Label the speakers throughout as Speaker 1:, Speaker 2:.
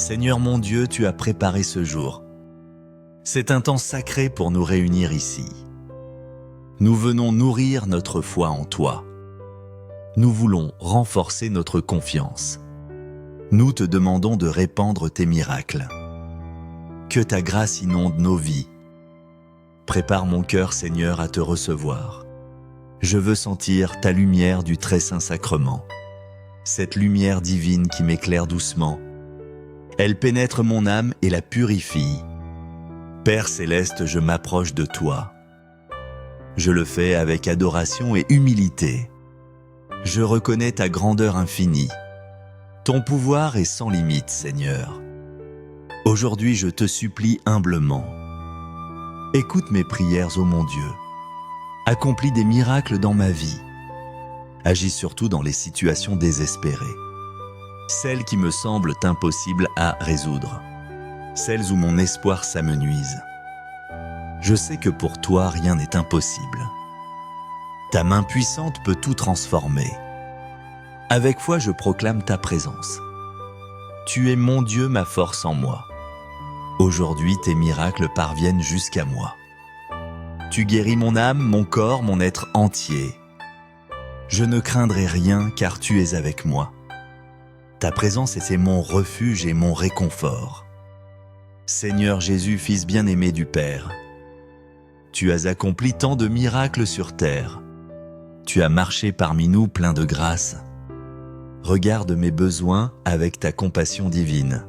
Speaker 1: Seigneur mon Dieu, tu as préparé ce jour. C'est un temps sacré pour nous réunir ici. Nous venons nourrir notre foi en toi. Nous voulons renforcer notre confiance. Nous te demandons de répandre tes miracles. Que ta grâce inonde nos vies. Prépare mon cœur, Seigneur, à te recevoir. Je veux sentir ta lumière du très saint sacrement. Cette lumière divine qui m'éclaire doucement. Elle pénètre mon âme et la purifie. Père céleste, je m'approche de toi. Je le fais avec adoration et humilité. Je reconnais ta grandeur infinie. Ton pouvoir est sans limite, Seigneur. Aujourd'hui, je te supplie humblement. Écoute mes prières, ô mon Dieu. Accomplis des miracles dans ma vie. Agis surtout dans les situations désespérées. Celles qui me semblent impossibles à résoudre. Celles où mon espoir s'amenuise. Je sais que pour toi, rien n'est impossible. Ta main puissante peut tout transformer. Avec foi, je proclame ta présence. Tu es mon Dieu, ma force en moi. Aujourd'hui, tes miracles parviennent jusqu'à moi. Tu guéris mon âme, mon corps, mon être entier. Je ne craindrai rien car tu es avec moi. Ta présence est mon refuge et mon réconfort. Seigneur Jésus, Fils bien-aimé du Père, tu as accompli tant de miracles sur terre. Tu as marché parmi nous plein de grâce. Regarde mes besoins avec ta compassion divine.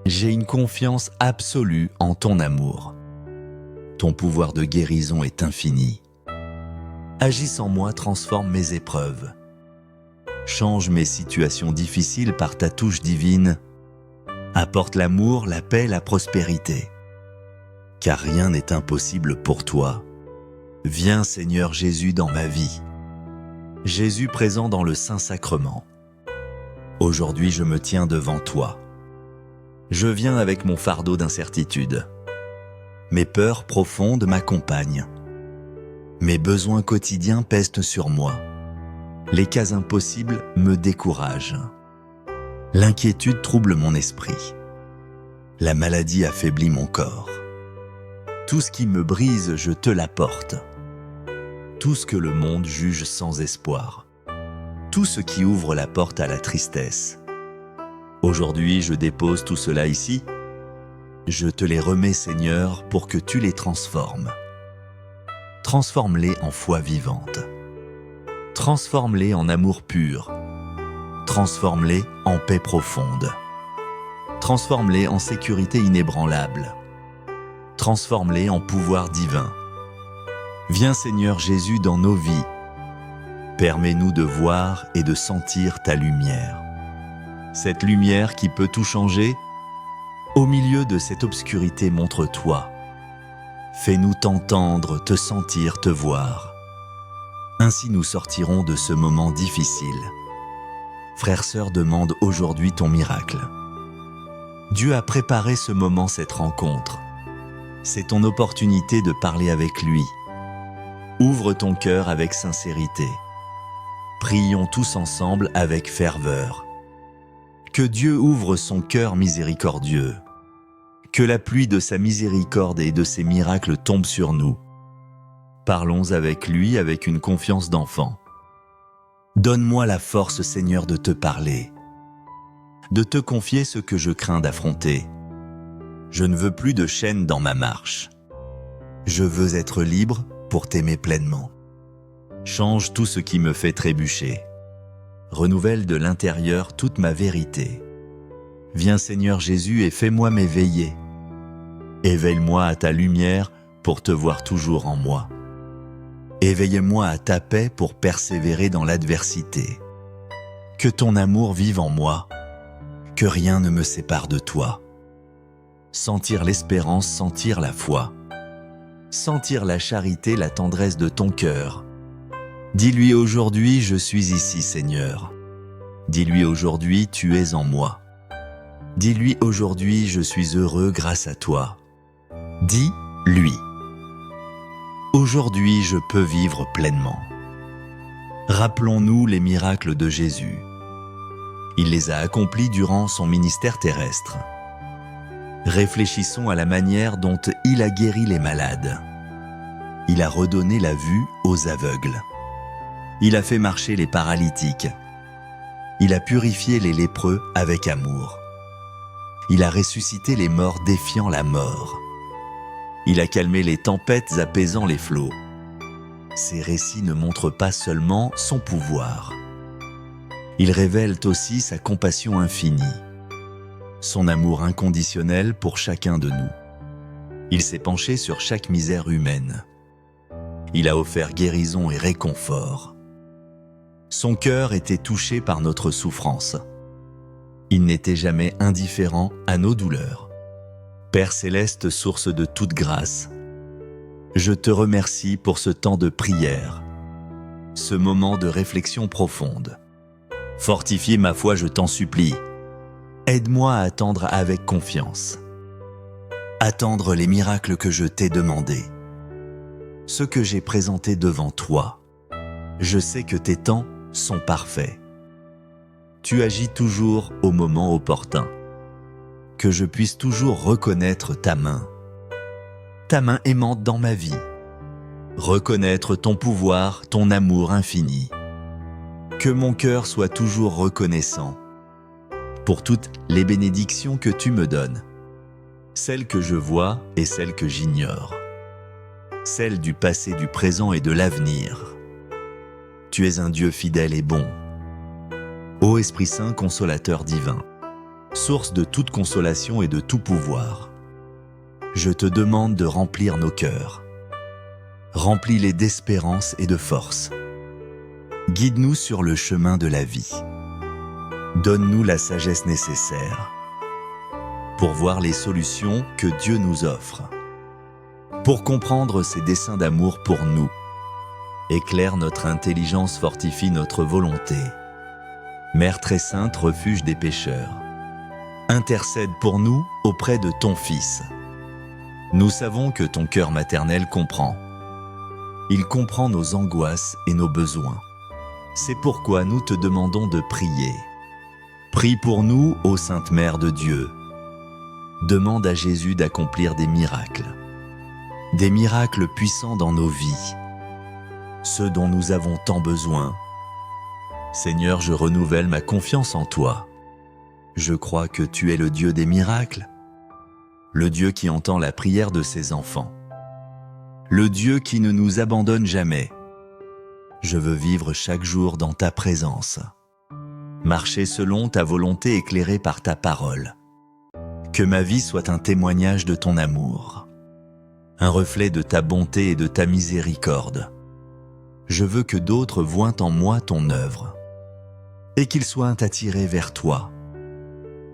Speaker 1: J'ai une confiance absolue en ton amour. Ton pouvoir de guérison est infini. Agis en moi, transforme mes épreuves. Change mes situations difficiles par ta touche divine. Apporte l'amour, la paix, la prospérité. Car rien n'est impossible pour toi. Viens Seigneur Jésus dans ma vie. Jésus présent dans le Saint-Sacrement. Aujourd'hui je me tiens devant toi. Je viens avec mon fardeau d'incertitude. Mes peurs profondes m'accompagnent. Mes besoins quotidiens pèsent sur moi. Les cas impossibles me découragent. L'inquiétude trouble mon esprit. La maladie affaiblit mon corps. Tout ce qui me brise, je te l'apporte. Tout ce que le monde juge sans espoir. Tout ce qui ouvre la porte à la tristesse. Aujourd'hui, je dépose tout cela ici. Je te les remets, Seigneur, pour que tu les transformes. Transforme-les en foi vivante. Transforme-les en amour pur. Transforme-les en paix profonde. Transforme-les en sécurité inébranlable. Transforme-les en pouvoir divin. Viens Seigneur Jésus dans nos vies. Permets-nous de voir et de sentir ta lumière. Cette lumière qui peut tout changer. Au milieu de cette obscurité, montre-toi. Fais-nous t'entendre, te sentir, te voir. Ainsi nous sortirons de ce moment difficile. Frères, sœurs, demande aujourd'hui ton miracle. Dieu a préparé ce moment, cette rencontre. C'est ton opportunité de parler avec lui. Ouvre ton cœur avec sincérité. Prions tous ensemble avec ferveur. Que Dieu ouvre son cœur miséricordieux. Que la pluie de sa miséricorde et de ses miracles tombe sur nous. Parlons avec lui avec une confiance d'enfant. Donne-moi la force, Seigneur, de te parler, de te confier ce que je crains d'affronter. Je ne veux plus de chaînes dans ma marche. Je veux être libre pour t'aimer pleinement. Change tout ce qui me fait trébucher. Renouvelle de l'intérieur toute ma vérité. Viens Seigneur Jésus et fais-moi m'éveiller. Éveille-moi à ta lumière pour te voir toujours en moi. Éveille-moi à ta paix pour persévérer dans l'adversité. Que ton amour vive en moi, que rien ne me sépare de toi. Sentir l'espérance, sentir la foi. Sentir la charité, la tendresse de ton cœur. Dis-lui aujourd'hui, je suis ici, Seigneur. Dis-lui aujourd'hui, tu es en moi. Dis-lui aujourd'hui, je suis heureux grâce à toi. Dis-lui. Aujourd'hui, je peux vivre pleinement. Rappelons-nous les miracles de Jésus. Il les a accomplis durant son ministère terrestre. Réfléchissons à la manière dont il a guéri les malades. Il a redonné la vue aux aveugles. Il a fait marcher les paralytiques. Il a purifié les lépreux avec amour. Il a ressuscité les morts défiant la mort. Il a calmé les tempêtes apaisant les flots. Ces récits ne montrent pas seulement son pouvoir. Ils révèlent aussi sa compassion infinie, son amour inconditionnel pour chacun de nous. Il s'est penché sur chaque misère humaine. Il a offert guérison et réconfort. Son cœur était touché par notre souffrance. Il n'était jamais indifférent à nos douleurs. Père céleste, source de toute grâce, je te remercie pour ce temps de prière, ce moment de réflexion profonde. Fortifie ma foi, je t'en supplie. Aide-moi à attendre avec confiance. Attendre les miracles que je t'ai demandés. Ce que j'ai présenté devant toi. Je sais que tes temps sont parfaits. Tu agis toujours au moment opportun. Que je puisse toujours reconnaître ta main aimante dans ma vie. Reconnaître ton pouvoir, ton amour infini. Que mon cœur soit toujours reconnaissant pour toutes les bénédictions que tu me donnes, celles que je vois et celles que j'ignore, celles du passé, du présent et de l'avenir. Tu es un Dieu fidèle et bon. Ô Esprit Saint, consolateur divin, source de toute consolation et de tout pouvoir, je te demande de remplir nos cœurs. Remplis-les d'espérance et de force. Guide-nous sur le chemin de la vie. Donne-nous la sagesse nécessaire pour voir les solutions que Dieu nous offre, pour comprendre ses desseins d'amour pour nous. Éclaire notre intelligence, fortifie notre volonté. Mère très sainte, refuge des pécheurs, intercède pour nous auprès de ton Fils. Nous savons que ton cœur maternel comprend. Il comprend nos angoisses et nos besoins. C'est pourquoi nous te demandons de prier. Prie pour nous, ô Sainte Mère de Dieu. Demande à Jésus d'accomplir des miracles puissants dans nos vies, ceux dont nous avons tant besoin. Seigneur, je renouvelle ma confiance en toi. Je crois que tu es le Dieu des miracles, le Dieu qui entend la prière de ses enfants, le Dieu qui ne nous abandonne jamais. Je veux vivre chaque jour dans ta présence, marcher selon ta volonté éclairée par ta parole. Que ma vie soit un témoignage de ton amour, un reflet de ta bonté et de ta miséricorde. Je veux que d'autres voient en moi ton œuvre et qu'ils soient attirés vers toi.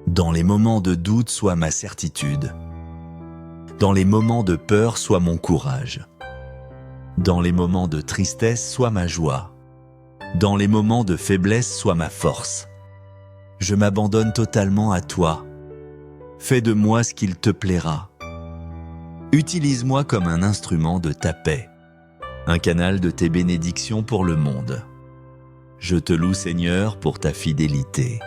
Speaker 1: Dans les moments de doute, sois ma certitude. Dans les moments de peur, sois mon courage. Dans les moments de tristesse, sois ma joie. Dans les moments de faiblesse, sois ma force. Je m'abandonne totalement à toi. Fais de moi ce qu'il te plaira. Utilise-moi comme un instrument de ta paix, un canal de tes bénédictions pour le monde. Je te loue, Seigneur, pour ta fidélité,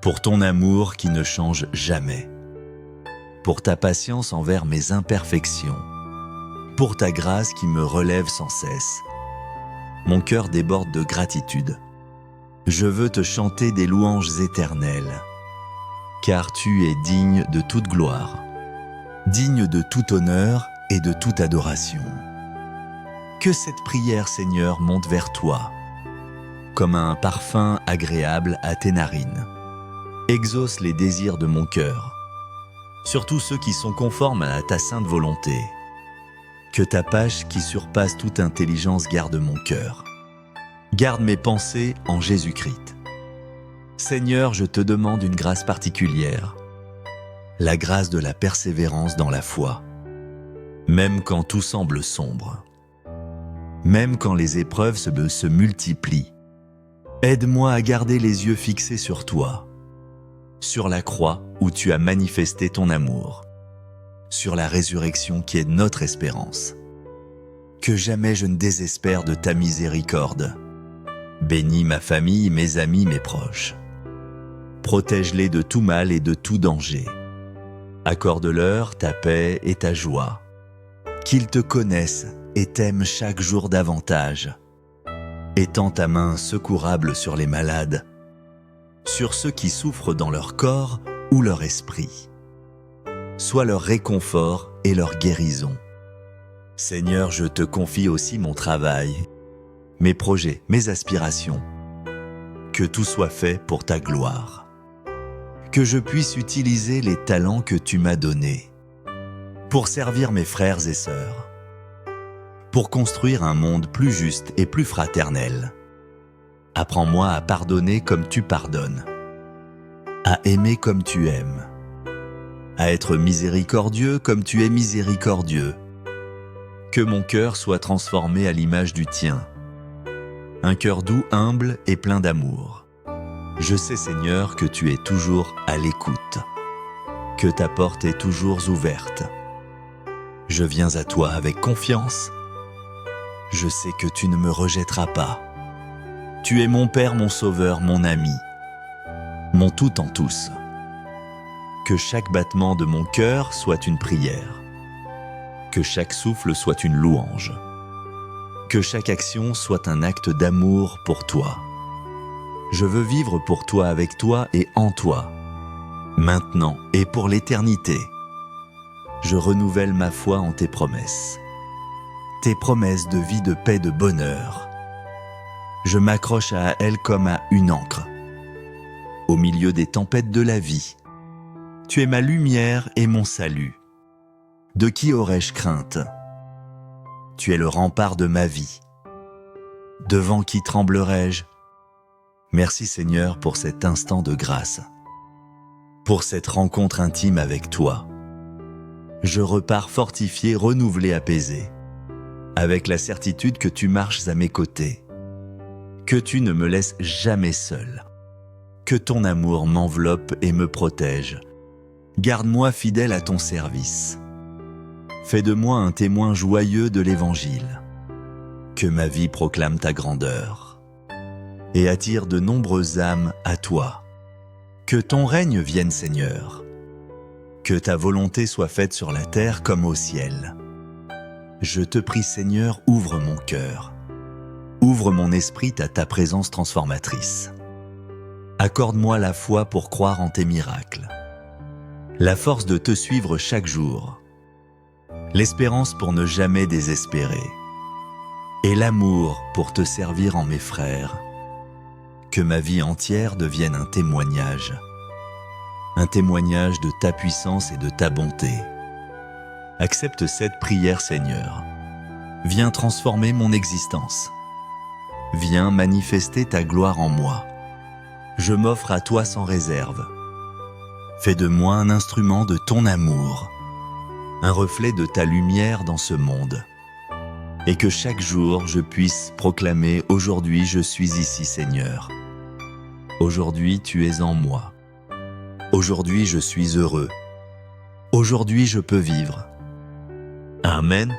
Speaker 1: pour ton amour qui ne change jamais, pour ta patience envers mes imperfections, pour ta grâce qui me relève sans cesse. Mon cœur déborde de gratitude. Je veux te chanter des louanges éternelles, car tu es digne de toute gloire, digne de tout honneur et de toute adoration. Que cette prière, Seigneur, monte vers toi, comme un parfum agréable à tes narines. Exauce les désirs de mon cœur, surtout ceux qui sont conformes à ta sainte volonté. Que ta paix qui surpasse toute intelligence garde mon cœur. Garde mes pensées en Jésus-Christ. Seigneur, je te demande une grâce particulière, la grâce de la persévérance dans la foi, même quand tout semble sombre, même quand les épreuves se multiplient. Aide-moi à garder les yeux fixés sur toi, sur la croix où tu as manifesté ton amour, sur la résurrection qui est notre espérance. Que jamais je ne désespère de ta miséricorde. Bénis ma famille, mes amis, mes proches. Protège-les de tout mal et de tout danger. Accorde-leur ta paix et ta joie. Qu'ils te connaissent et t'aiment chaque jour davantage. Étends ta main secourable sur les malades, sur ceux qui souffrent dans leur corps ou leur esprit. Sois leur réconfort et leur guérison. Seigneur, je te confie aussi mon travail, mes projets, mes aspirations. Que tout soit fait pour ta gloire. Que je puisse utiliser les talents que tu m'as donnés pour servir mes frères et sœurs, pour construire un monde plus juste et plus fraternel. Apprends-moi à pardonner comme tu pardonnes, à aimer comme tu aimes, à être miséricordieux comme tu es miséricordieux. Que mon cœur soit transformé à l'image du tien, un cœur doux, humble et plein d'amour. Je sais, Seigneur, que tu es toujours à l'écoute, que ta porte est toujours ouverte. Je viens à toi avec confiance. Je sais que tu ne me rejetteras pas. Tu es mon Père, mon Sauveur, mon ami, mon tout en tous. Que chaque battement de mon cœur soit une prière. Que chaque souffle soit une louange. Que chaque action soit un acte d'amour pour toi. Je veux vivre pour toi, avec toi et en toi, maintenant et pour l'éternité. Je renouvelle ma foi en tes promesses de vie, de paix, de bonheur. Je m'accroche à elles comme à une ancre. Au milieu des tempêtes de la vie, tu es ma lumière et mon salut. De qui aurais-je crainte? Tu es le rempart de ma vie. Devant qui tremblerais-je? Merci Seigneur pour cet instant de grâce, pour cette rencontre intime avec toi. Je repars fortifié, renouvelé, apaisé, avec la certitude que tu marches à mes côtés, que tu ne me laisses jamais seul, que ton amour m'enveloppe et me protège. Garde-moi fidèle à ton service. Fais de moi un témoin joyeux de l'Évangile. Que ma vie proclame ta grandeur et attire de nombreuses âmes à toi. Que ton règne vienne, Seigneur. Que ta volonté soit faite sur la terre comme au ciel. Je te prie, Seigneur, ouvre mon cœur. Ouvre mon esprit à ta présence transformatrice. Accorde-moi la foi pour croire en tes miracles, la force de te suivre chaque jour, l'espérance pour ne jamais désespérer, et l'amour pour te servir en mes frères. Que ma vie entière devienne un témoignage de ta puissance et de ta bonté. Accepte cette prière, Seigneur. Viens transformer mon existence. Viens manifester ta gloire en moi. Je m'offre à toi sans réserve. Fais de moi un instrument de ton amour, un reflet de ta lumière dans ce monde. Et que chaque jour je puisse proclamer: aujourd'hui je suis ici, Seigneur. Aujourd'hui tu es en moi. Aujourd'hui je suis heureux. Aujourd'hui je peux vivre. Amen.